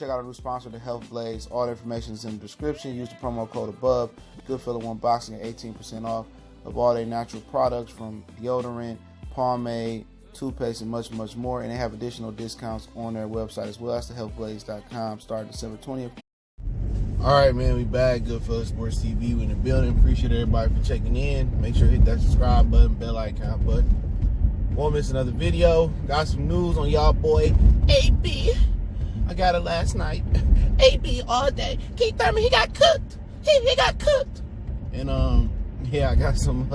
check out our new sponsor, the Health Blaze. All the information is in the description. Use the promo code above. Goodfellow Unboxing at 18% off of all their natural products, from deodorant, pomade, toothpaste, and much, much more. And they have additional discounts on their website as well. That's thehealthblaze.com, starting December 20th. All right, man, we back. Goodfellow Sports TV. We in the building. Appreciate everybody for checking in. Make sure to hit that subscribe button, bell icon button. Won't miss another video. Got some news on y'all boy AB. I got it last night. AB all day. Keith Thurman, he got cooked. He got cooked. And yeah, I got some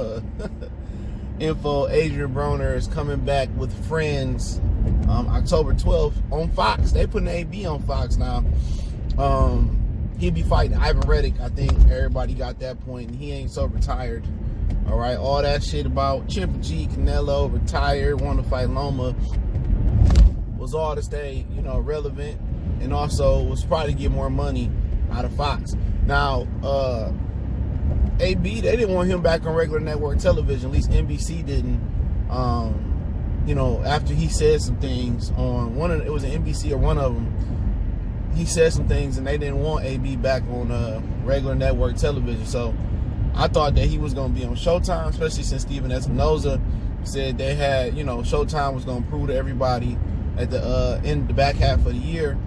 info. Adrien Broner is coming back with Friends October 12th on Fox. They putting AB on Fox now. He'll be fighting Ivan Redkach. I think everybody got that point, and he ain't so retired. All right, all that shit about Triple G, Canelo, retired, want to fight Loma, was all to stay, relevant, and also was probably to get more money out of Fox. Now, AB, they didn't want him back on regular network television. At least NBC didn't. After he said some things on it was an NBC or one of them. He said some things, and they didn't want AB back on regular network television. So I thought that he was going to be on Showtime, especially since Steven Espinoza said they had, Showtime was going to prove to everybody at the in the back half of the year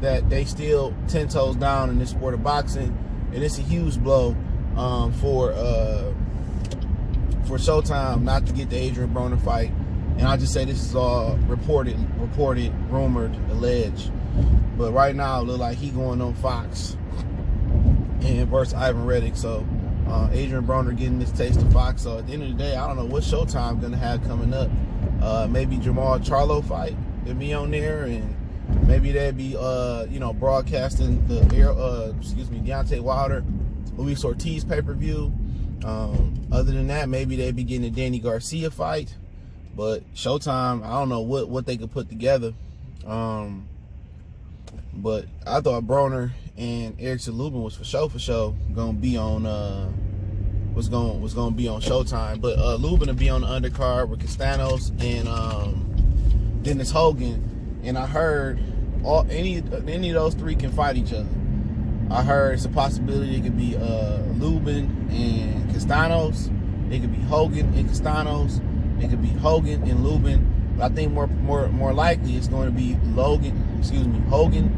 that they still 10 toes down in this sport of boxing, and it's a huge blow for Showtime not to get the Adrien Broner fight. And I just say this is all reported, rumored, alleged. But right now, it look like he going on Fox and versus Ivan Redkach. So Adrien Broner getting this taste of Fox. So at the end of the day, I don't know what Showtime gonna have coming up. Maybe Jamal Charlo fight. They'll be on there, and maybe they'll be broadcasting the Deontay Wilder, Luis Ortiz pay-per-view. Other than that, maybe they'll be getting a Danny Garcia fight. But Showtime, I don't know what they could put together. But I thought Broner and Lubin was for sure gonna be on was gonna be on Showtime. But Lubin will be on the undercard with Castaño and Dennis Hogan. And I heard any of those three can fight each other. I heard it's a possibility it could be Lubin and Castaño. It could be Hogan and Castaño. It could be Hogan and Lubin. But I think more likely it's going to be Hogan,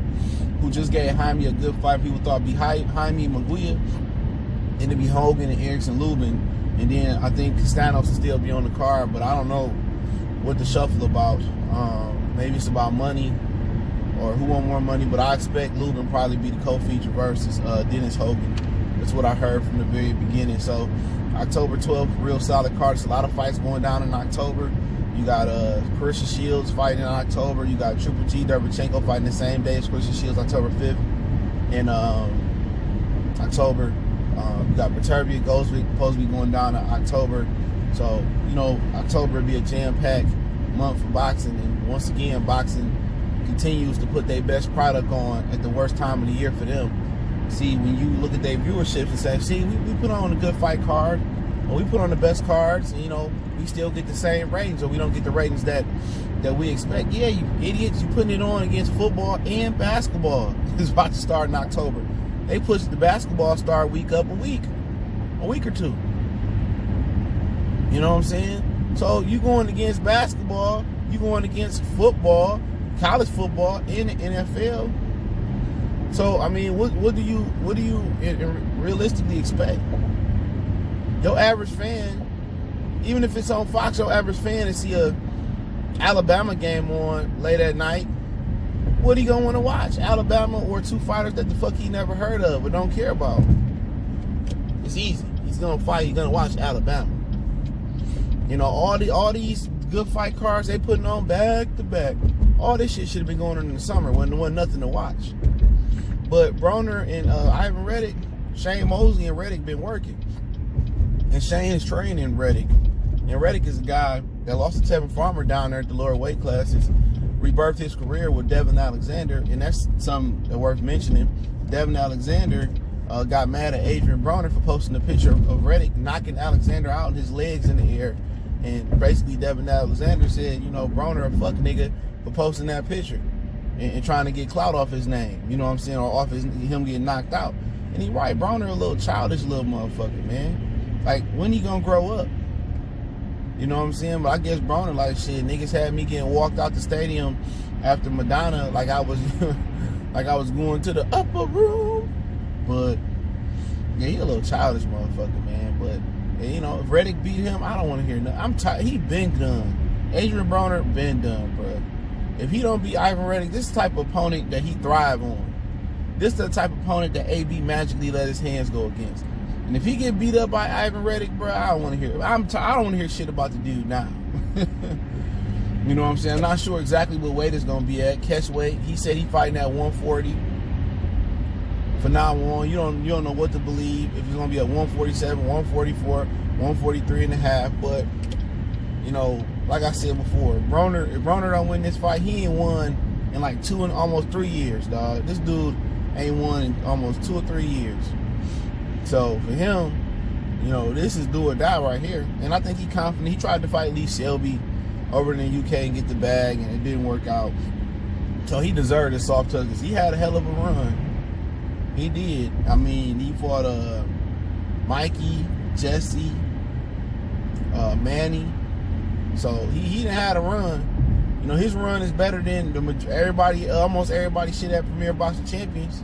who just gave Jaime a good fight. People thought it'd be Jaime Maguire, and it'd be Hogan and Lubin. And then I think Castaño will still be on the card, but I don't know what the shuffle about. Maybe it's about money or who want more money, but I expect Lubin probably be the co-feature versus Dennis Hogan. That's what I heard from the very beginning. So October 12th, real solid card. There's a lot of fights going down in October. You got Christian Shields fighting in October. You got Triple G Derevchenko fighting the same day as Christian Shields, October 5th. In October, you got Peterbia Goldswick supposed to be going down in October. So, October will be a jam-packed month for boxing. And once again, boxing continues to put their best product on at the worst time of the year for them. See, when you look at their viewerships and say, see, we put on a good fight card, or we put on the best cards, and, we still get the same ratings, or we don't get the ratings that we expect. Yeah, you idiots, you putting it on against football and basketball. It's about to start in October. They pushed the basketball start week up a week or two. You know what I'm saying? So you going against basketball, you going against football, college football, and the NFL. So I mean, what do you realistically expect? Your average fan, even if it's on Fox, your average fan to see a Alabama game on late at night, what are you gonna want to watch? Alabama or two fighters that the fuck he never heard of or don't care about? It's easy. He's gonna fight. He's gonna watch Alabama. All these good fight cards they putting on back to back. All this shit should have been going on in the summer when there wasn't nothing to watch. But Broner and Ivan Redkach, Shane Mosley and Redkach been working. And Shane is training Redkach. And Redkach is a guy that lost to Tevin Farmer down there at the lower weight classes, rebirthed his career with Devin Alexander, and that's something that's worth mentioning. Devin Alexander got mad at Adrien Broner for posting a picture of Redkach knocking Alexander out and his legs in the air. And basically Devin Alexander said, Broner a fuck nigga for posting that picture. and trying to get clout off his name, you know what I'm saying, or off him getting knocked out. And he right, Broner a little childish little motherfucker, man. Like, when he gonna grow up? You know what I'm saying? But I guess Broner like, shit, niggas had me getting walked out the stadium after Madonna like I was like I was going to the upper room. But yeah, he a little childish motherfucker, man. But you know, if Redkach beat him, I don't want to hear nothing. I'm tired. He been done. Adrien Broner been done, bro. If he don't beat Ivan Redkach, this is the type of opponent that he thrive on. This is the type of opponent that AB magically let his hands go against. And if he get beat up by Ivan Redkach, bro, I don't want to hear. I don't want to hear shit about the dude now. You know what I'm saying? I'm not sure exactly what weight it's gonna be at. Catch weight. He said he fighting at 140. For now on, you don't know what to believe. If it's gonna be at 147, 144, 143 and a half. But you know, like I said before, if Broner don't win this fight, he ain't won in like almost 3 years, dog. This dude ain't won in almost 2 or 3 years. So for him, you know, this is do or die right here. And I think he confident. He tried to fight Lee Shelby over in the UK and get the bag, and it didn't work out. So he deserved a soft touch because he had a hell of a run. He did. I mean, he fought Mikey, Jesse, Manny. So he done had a run. You know, his run is better than almost everybody shit at Premier Boxing Champions.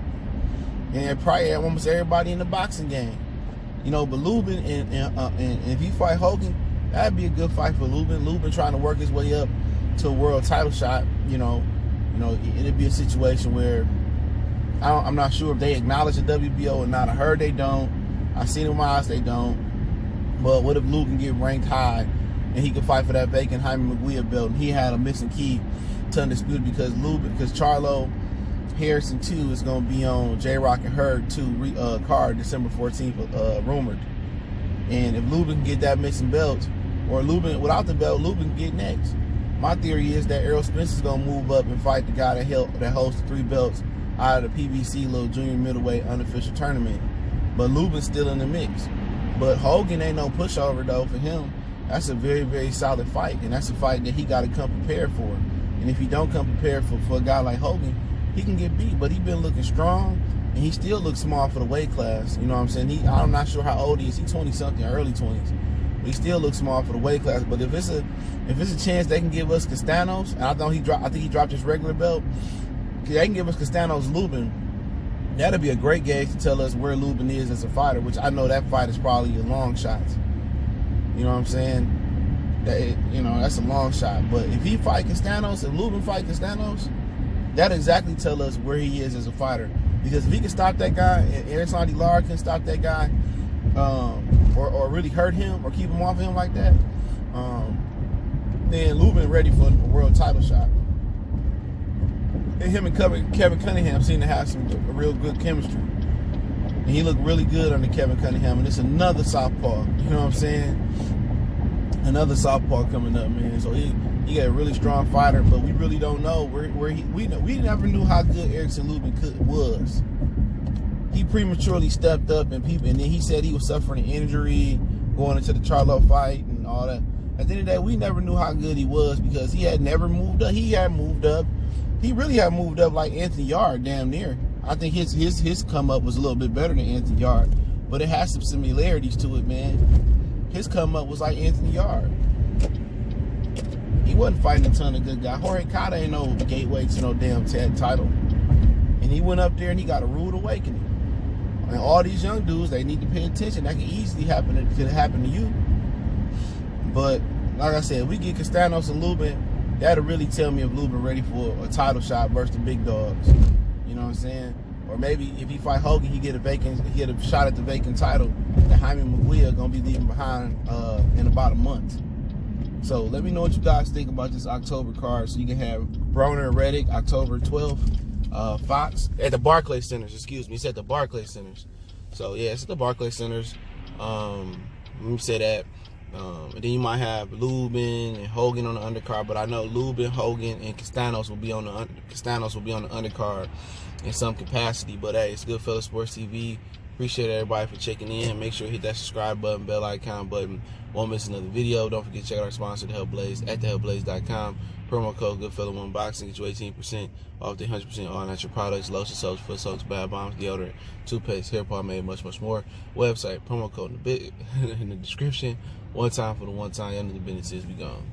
And probably almost everybody in the boxing game. You know, but Lubin and if he fight Hogan, that'd be a good fight for Lubin. Lubin trying to work his way up to a world title shot. You know, it'd be a situation where I'm not sure if they acknowledge the WBO or not. I heard they don't. I seen in my eyes they don't. But what if Lubin get ranked high and he could fight for that vacant Jaime Munguia belt? And he had a missing key to undisputed because Charlo Harrison 2 is going to be on J-Rock and Hurd 2 card December 14th, rumored. And if Lubin can get that missing belt, or Lubin without the belt, Lubin can get next. My theory is that Errol Spencer's going to move up and fight the guy that holds the 3 belts out of the PBC little junior middleweight unofficial tournament. But Lubin's still in the mix. But Hogan ain't no pushover, though, for him. That's a very, very solid fight. And that's a fight that he got to come prepared for. And if he don't come prepared for a guy like Hogan, he can get beat, but he been looking strong, and he still looks small for the weight class. You know what I'm saying? I'm not sure how old he is. He's 20-something, early 20s. But he still looks small for the weight class. But if it's a chance they can give us Castaños, and I think he dropped his regular belt, they can give us Castaños Lubin, that'd be a great gauge to tell us where Lubin is as a fighter, which I know that fight is probably a long shot. You know what I'm saying? That's a long shot. But if he fight Castaños, if Lubin fight Castaños, that exactly tell us where he is as a fighter. Because if he can stop that guy, and Erislandy Lara can stop that guy, or really hurt him, or keep him off of him like that, then Lubin ready for a world title shot. And him and Kevin Cunningham seem to have some real good chemistry. And he looked really good under Kevin Cunningham, and it's another southpaw. You know what I'm saying? Another southpaw coming up, man. So he got a really strong fighter, but we really don't know where we never knew how good Erickson Lubin was. He prematurely stepped up, and then he said he was suffering an injury going into the Charlo fight and all that. At the end of the day, we never knew how good he was because he had never moved up. He had moved up. He really had moved up like Anthony Yard, damn near. I think his come up was a little bit better than Anthony Yard, but it has some similarities to it, man. His come up was like Anthony Yard. He wasn't fighting a ton of good guys. Jorge Cota ain't no gateway to no damn title. And he went up there and he got a rude awakening. And all these young dudes, they need to pay attention. That can easily happen to you. But like I said, if we get Castaños and Lubin, that'll really tell me if Lubin ready for a title shot versus the big dogs. You know what I'm saying? Or maybe if he fight Hogan, he get a shot at the vacant title that Jaime Munguia gonna be leaving behind in about a month. So let me know what you guys think about this October card. So you can have Broner and Redkach October 12th, Fox at the Barclays Centers. Excuse me, it's at the Barclays Centers. So yeah, it's at the Barclays Centers. Let me say that. And then you might have Lubin and Hogan on the undercard, but I know Lubin, Hogan, and Castaños will be on the undercard in some capacity. But hey, it's Goodfellas Sports TV. Appreciate everybody for checking in. Make sure you hit that subscribe button, bell icon button. Won't miss another video. Don't forget to check out our sponsor, The Health Blaze, at thehealthblaze.com. Promo code Goodfellow1 Boxing. Get you 18% off the 100% all natural products, lotion soaps, foot soaps, bath bombs, deodorant, toothpaste, hair pomade, much more. Website, promo code in the description. One time for the one time. Y'all know the business is. We gone.